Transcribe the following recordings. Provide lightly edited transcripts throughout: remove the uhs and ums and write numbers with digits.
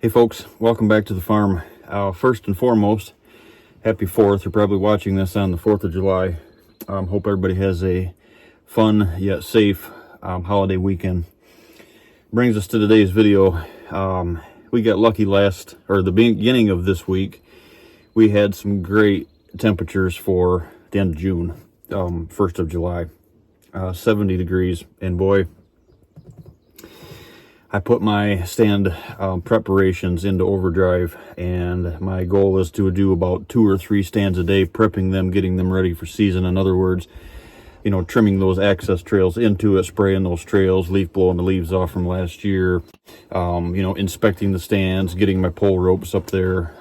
Hey folks, welcome back to the farm. First and foremost, happy 4th. You're probably watching this on the 4th of July. Hope everybody has a fun yet safe holiday weekend. Brings us to today's video. We got lucky the beginning of this week. We had some great temperatures for the end of June, 1st of July, 70 degrees, and boy, I put my stand preparations into overdrive, and my goal is to do about 2 or 3 stands a day, prepping them, getting them ready for season. In other words, trimming those access trails into it, spraying those trails, leaf blowing the leaves off from last year, inspecting the stands, getting my pole ropes up there.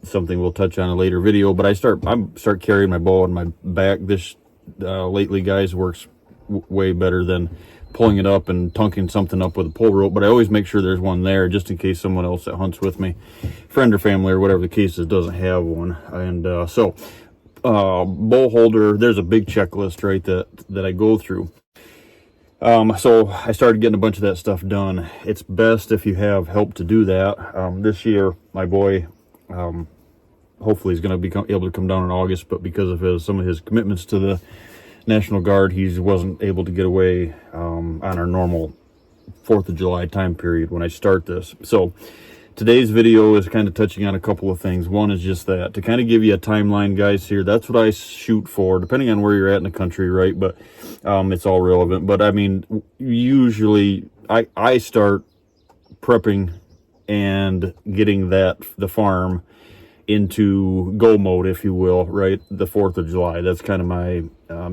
Something we'll touch on in a later video, but I start carrying my bow on my back. This lately, guys, works way better than pulling it up and tunking something up with a pole rope, but I always make sure there's one there just in case someone else that hunts with me, friend or family or whatever the case is, doesn't have one. And bow holder, there's a big checklist, right, that I go through. So I started getting a bunch of that stuff done. It's best if you have help to do that. This year, my boy, hopefully he's going to be able to come down in August, but because of some of his commitments to the National Guard, he wasn't able to get away on our normal 4th of July time period when I start this. So today's video is kind of touching on a couple of things. One is just that, to kind of give you a timeline, guys, here. That's what I shoot for, depending on where you're at in the country, right? But it's all relevant. But I mean, usually I start prepping and getting the farm into go mode, if you will, right? The 4th of July. That's kind of my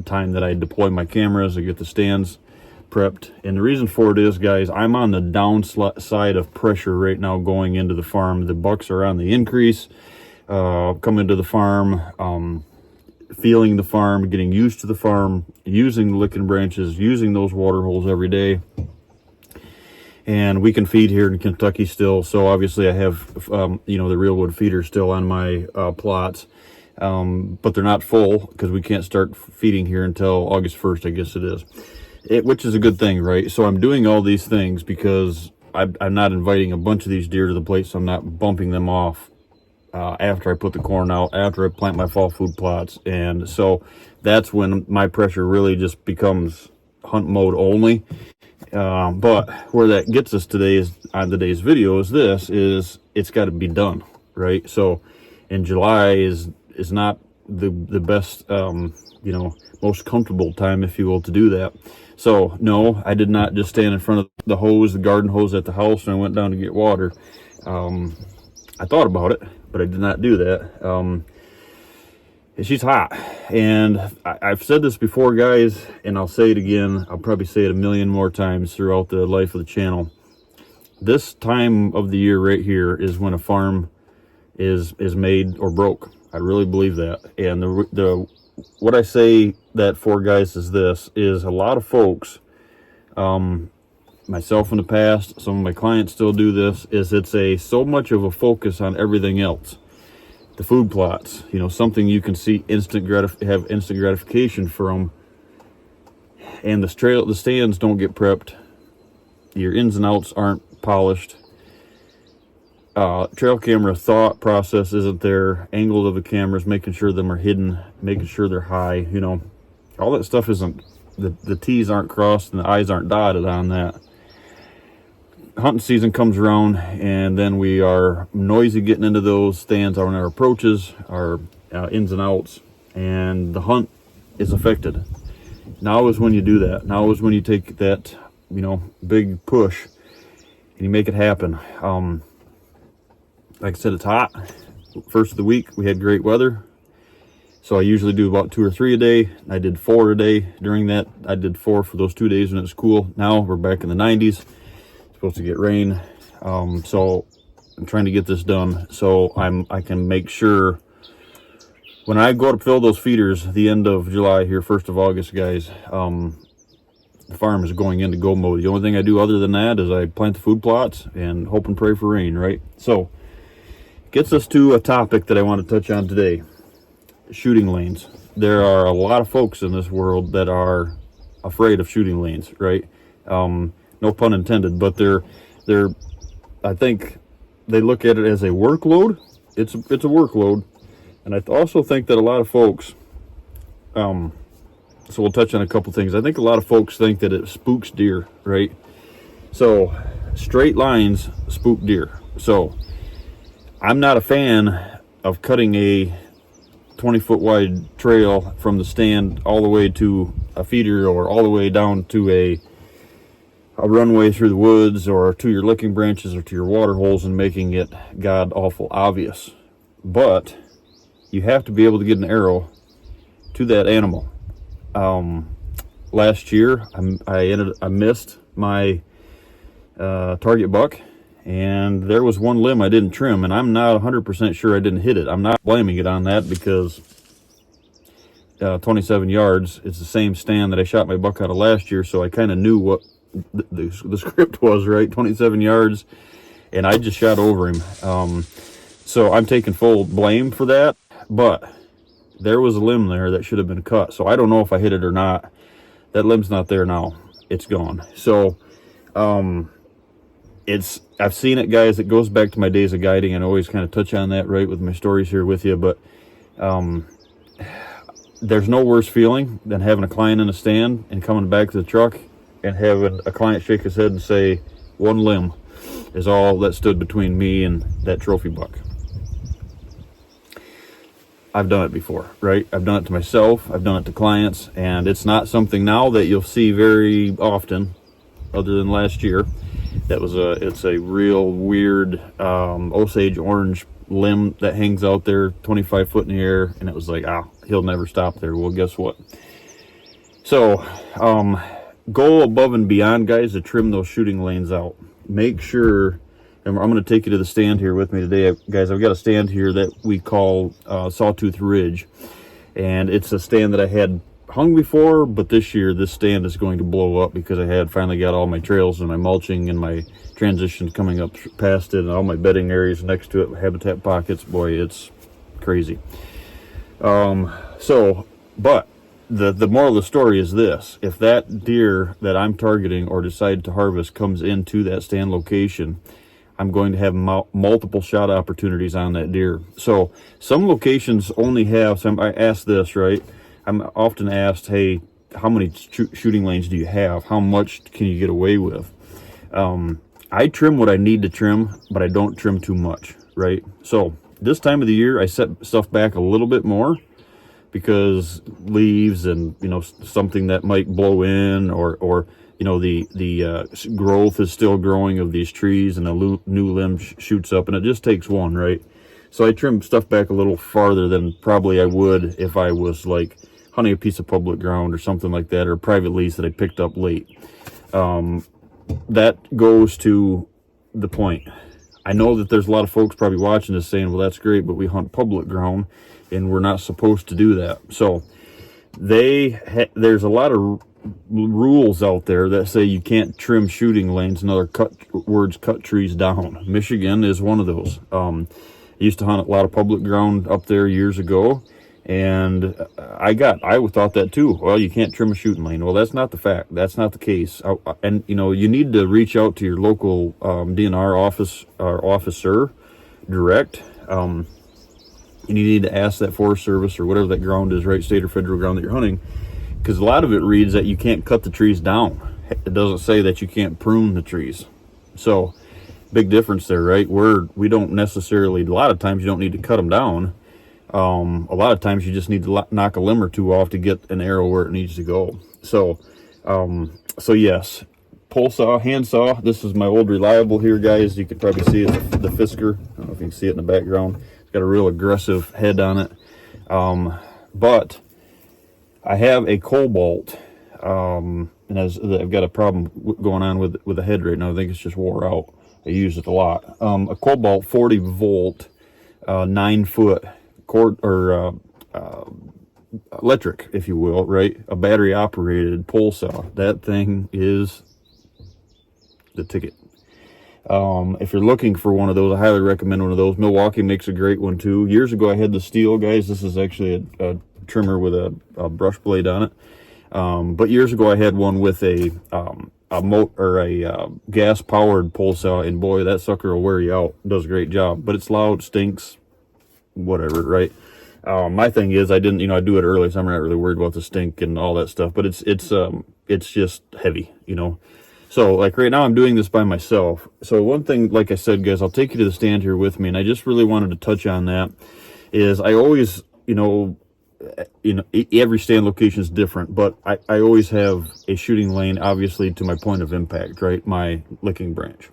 time that I deploy my cameras. I get the stands prepped. And the reason for it is, guys, I'm on the downside of pressure right now going into the farm. The bucks are on the increase, coming to the farm, feeling the farm, getting used to the farm, using the licking branches, using those water holes every day. And we can feed here in Kentucky still, so obviously I have, the real-wood feeder still on my plots, but they're not full because we can't start feeding here until August 1st, I guess it is, which is a good thing, right? So I'm doing all these things because I'm not inviting a bunch of these deer to the plate, so I'm not bumping them off after I put the corn out, after I plant my fall food plots. And so that's when my pressure really just becomes hunt mode only. But where that gets us today is on today's video is it's got to be done, right? So in July is not the best, most comfortable time, if you will, to do that. So no, I did not just stand in front of the garden hose at the house and I went down to get water. I thought about it, but I did not do that. She's hot, and I've said this before, guys, and I'll say it again. I'll probably say it a million more times throughout the life of the channel. This time of the year right here is when a farm is made or broke. I really believe that. And what I say that for, guys, is a lot of folks, myself in the past, some of my clients still do this, it's so much of a focus on everything else. The food plots, something you can see have instant gratification from, and the stands don't get prepped. Your ins and outs aren't polished. Trail camera thought process isn't there. Angles of the cameras, making sure them are hidden, making sure they're high. All that stuff isn't. The T's aren't crossed and the I's aren't dotted on that. Hunting season comes around, and then we are noisy getting into those stands on our approaches, our ins and outs, and the hunt is affected. Now is when you do that. Now is when you take that, big push and you make it happen. Like I said, it's hot. First of the week, we had great weather. So I usually do about 2 or 3 a day. I did 4 a day during that. I did 4 for those 2 days when it was cool. Now we're back in the 90s. Supposed to get rain, so I'm trying to get this done so I can make sure when I go to fill those feeders the end of July here, 1st of August, guys, the farm is going into go mode. The only thing I do other than that is I plant the food plots and hope and pray for rain, right? So gets us to a topic that I want to touch on today: shooting lanes. There are a lot of folks in this world that are afraid of shooting lanes, right? No pun intended, but they're I think they look at it as a workload. It's a workload. And I also think that a lot of folks, so we'll touch on a couple things. I think a lot of folks think that it spooks deer, right? So straight lines spook deer. So I'm not a fan of cutting a 20-foot wide trail from the stand all the way to a feeder or all the way down to a runway through the woods or to your licking branches or to your water holes and making it god awful obvious. But you have to be able to get an arrow to that animal. Last year I missed my target buck, and there was one limb I didn't trim, and I'm not 100% sure I didn't hit it. I'm not blaming it on that because 27 yards, it's the same stand that I shot my buck out of last year, so I kind of knew what the script was, right? 27 yards, and I just shot over him. So I'm taking full blame for that, but there was a limb there that should have been cut. So I don't know if I hit it or not. That limb's not there now. It's gone. So I've seen it, guys. It goes back to my days of guiding, and I always kind of touch on that, right, with my stories here with you. But there's no worse feeling than having a client in a stand and coming back to the truck and having a client shake his head and say, one limb is all that stood between me and that trophy buck. I've done it before, right? I've done it to myself. I've done it to clients, and it's not something now that you'll see very often, other than last year. It's a real weird Osage orange limb that hangs out there 25 foot in the air, and it was like, he'll never stop there. Well, guess what? So go above and beyond, guys, to trim those shooting lanes out. Make sure, and I'm going to take you to the stand here with me today, guys. I've got a stand here that we call Sawtooth Ridge, and it's a stand that I had hung before, but this year this stand is going to blow up because I had finally got all my trails and my mulching and my transitions coming up past it and all my bedding areas next to it, habitat pockets. Boy, it's crazy. But the moral of the story is this: if that deer that I'm targeting or decide to harvest comes into that stand location, I'm going to have multiple shot opportunities on that deer. So some locations only have some. I ask this, right? I'm often asked, hey, how many shooting lanes do you have? How much can you get away with? I trim what I need to trim, but I don't trim too much, right? So this time of the year, I set stuff back a little bit more because leaves and, something that might blow in or the growth is still growing of these trees and a new limb shoots up, and it just takes one, right? So I trim stuff back a little farther than probably I would if I was like hunting a piece of public ground or something like that, or a private lease that I picked up late. That goes to the point. I know that there's a lot of folks probably watching this saying, well, that's great, but we hunt public ground and we're not supposed to do that. So there's a lot of rules out there that say you can't trim shooting lanes. In other words, cut trees down. Michigan is one of those. I used to hunt a lot of public ground up there years ago, and I thought that too. Well, you can't trim a shooting lane. Well, that's not the fact. That's not the case. And you need to reach out to your local DNR office or officer direct. You need to ask that Forest Service or whatever that ground is, right, state or federal ground that you're hunting, because a lot of it reads that you can't cut the trees down. It doesn't say that you can't prune the trees. So big difference there, right? We don't necessarily, a lot of times you don't need to cut them down. A lot of times you just need to knock a limb or two off to get an arrow where it needs to go. So yes, pole saw, hand saw. This is my old reliable here, guys. You can probably see it's the Fisker. I don't know if you can see it in the background. It's got a real aggressive head on it. But I have a Cobalt, and I've got a problem going on with the head right now. I think it's just wore out. I use it a lot. A Cobalt 40 volt, 9 foot cord or electric, if you will, right? A battery operated pole saw. That thing is the ticket. If you're looking for one of those, I highly recommend one of those. Milwaukee makes a great one too. Years ago I had the steel, guys. This is actually a trimmer with a brush blade on it. But years ago I had one with a gas powered pole saw, and boy, that sucker will wear you out. Does a great job, but it's loud, stinks, whatever, right? My thing is, I didn't, I do it early, so I'm not really worried about the stink and all that stuff, but it's just heavy, So like right now I'm doing this by myself. So one thing, like I said, guys, I'll take you to the stand here with me, and I just really wanted to touch on that, is I always, every stand location is different, but I always have a shooting lane, obviously, to my point of impact, right? My licking branch,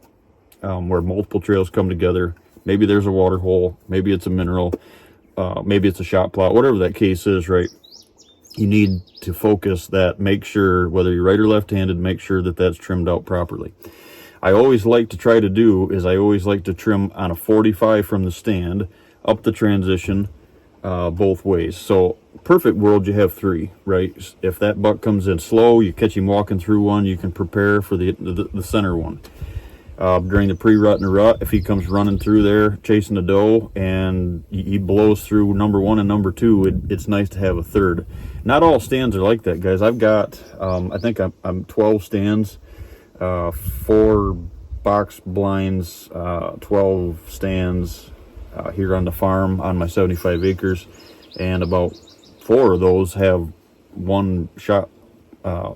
where multiple trails come together. Maybe there's a water hole, maybe it's a mineral, maybe it's a shot plot, whatever that case is, right? You need to focus that, make sure, whether you're right or left-handed, make sure that that's trimmed out properly. I always like to try to do is I always like to trim on a 45 from the stand, up the transition, both ways. So perfect world, you have 3, right? If that buck comes in slow, you catch him walking through one, you can prepare for the center one. During the pre-rut and the rut, if he comes running through there chasing the doe and he blows through number 1 and number 2, it's nice to have a third. Not all stands are like that, guys. I've got I think I'm 12 stands, 4 box blinds, 12 stands here on the farm on my 75 acres, and about 4 of those have one shot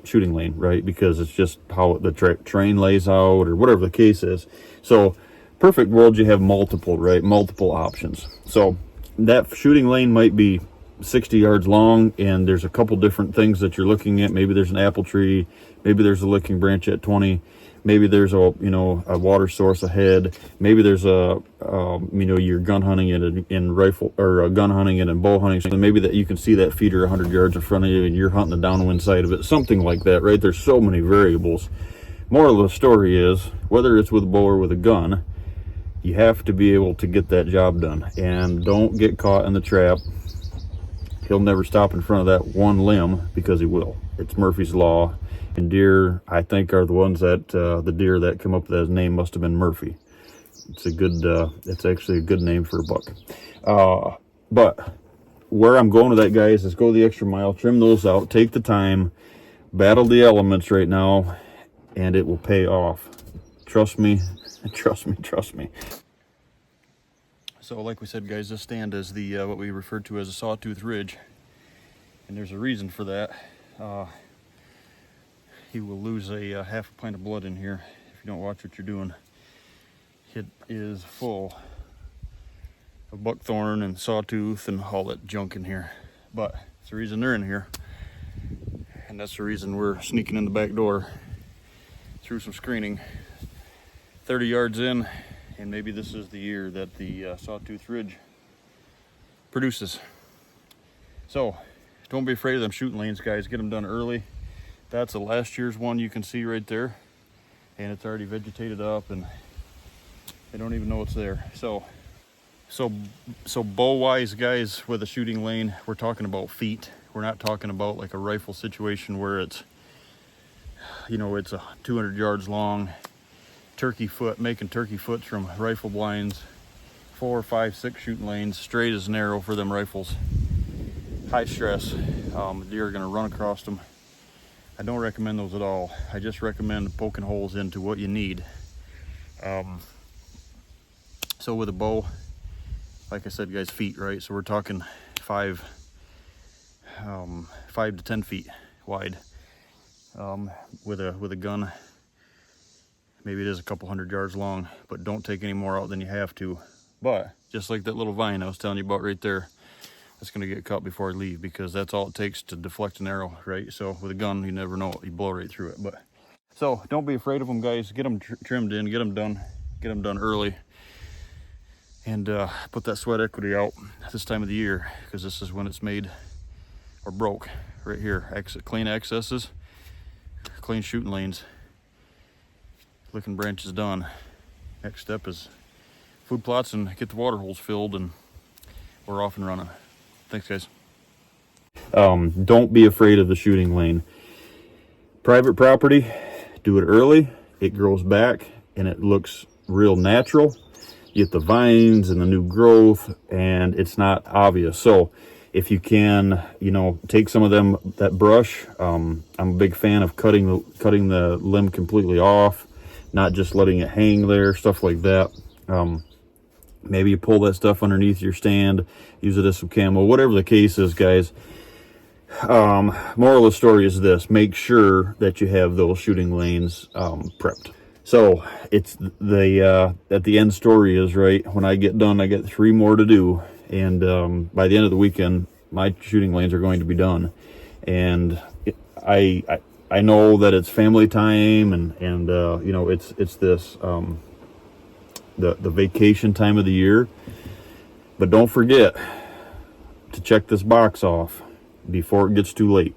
shooting lane, right? Because it's just how the terrain lays out, or whatever the case is. So perfect world, you have multiple, right? Multiple options. So that shooting lane might be 60 yards long, and there's a couple different things that you're looking at. Maybe there's an apple tree, maybe there's a licking branch at 20, maybe there's a water source ahead, maybe there's you're gun hunting it in rifle, or gun hunting it in bow hunting, so maybe that you can see that feeder 100 yards in front of you and you're hunting the downwind side of it, something like that, right? There's so many variables. Moral of the story is, whether it's with a bow or with a gun, you have to be able to get that job done, and don't get caught in the trap. He'll never stop in front of that one limb, because he will. It's Murphy's Law. And deer, I think, are the ones that the deer that come up with that name must have been Murphy. It's actually a good name for a buck. But where I'm going with that, guys, is go the extra mile, trim those out, take the time, battle the elements right now, and it will pay off. Trust me, trust me, trust me. So like we said, guys, this stand is the what we refer to as a sawtooth ridge, and there's a reason for that. He will lose a half a pint of blood in here if you don't watch what you're doing. It is full of buckthorn and sawtooth and all that junk in here, but it's the reason they're in here, and that's the reason we're sneaking in the back door through some screening. 30 yards in, and maybe this is the year that the sawtooth ridge produces. So don't be afraid of them shooting lanes, guys. Get them done early. That's a last year's one, you can see right there, and it's already vegetated up and they don't even know it's there. So bow wise, guys, with a shooting lane, we're talking about feet. We're not talking about like a rifle situation where it's it's 200 yards long, turkey foot, making turkey foots from rifle blinds, 4, 5, 6 shooting lanes, straight as narrow for them rifles. High stress. Deer are going to run across them. I don't recommend those at all. I just recommend poking holes into what you need. So with a bow, like I said, guys, feet, right? So we're talking 5 to 10 feet wide. With a gun, maybe it is a couple 100 yards long, but don't take any more out than you have to. But just like that little vine I was telling you about right there, that's going to get cut before I leave, because that's all it takes to deflect an arrow, right? So with a gun, you never know, you blow right through it. But so don't be afraid of them, guys. Get them trimmed in, get them done early, and put that sweat equity out this time of the year, because this is when it's made or broke right here. Clean accesses, clean shooting lanes, licking branches done. Next step is food plots and get the water holes filled, and we're off and running. Thanks, guys. Don't be afraid of the shooting lane. Private property, do it early. It grows back and it looks real natural. You get the vines and the new growth, and it's not obvious. So If you can, take some of that brush. I'm a big fan of cutting the limb completely off, not just letting it hang there, stuff like that. Maybe you pull that stuff underneath your stand, use it as some camo, whatever the case is, guys. Moral of the story is this: make sure that you have those shooting lanes prepped. So it's at the end story is, right, when I get done, I get 3 more to do, and by the end of the weekend my shooting lanes are going to be done. And I know that it's family time, and it's this the vacation time of the year, but don't forget to check this box off before it gets too late.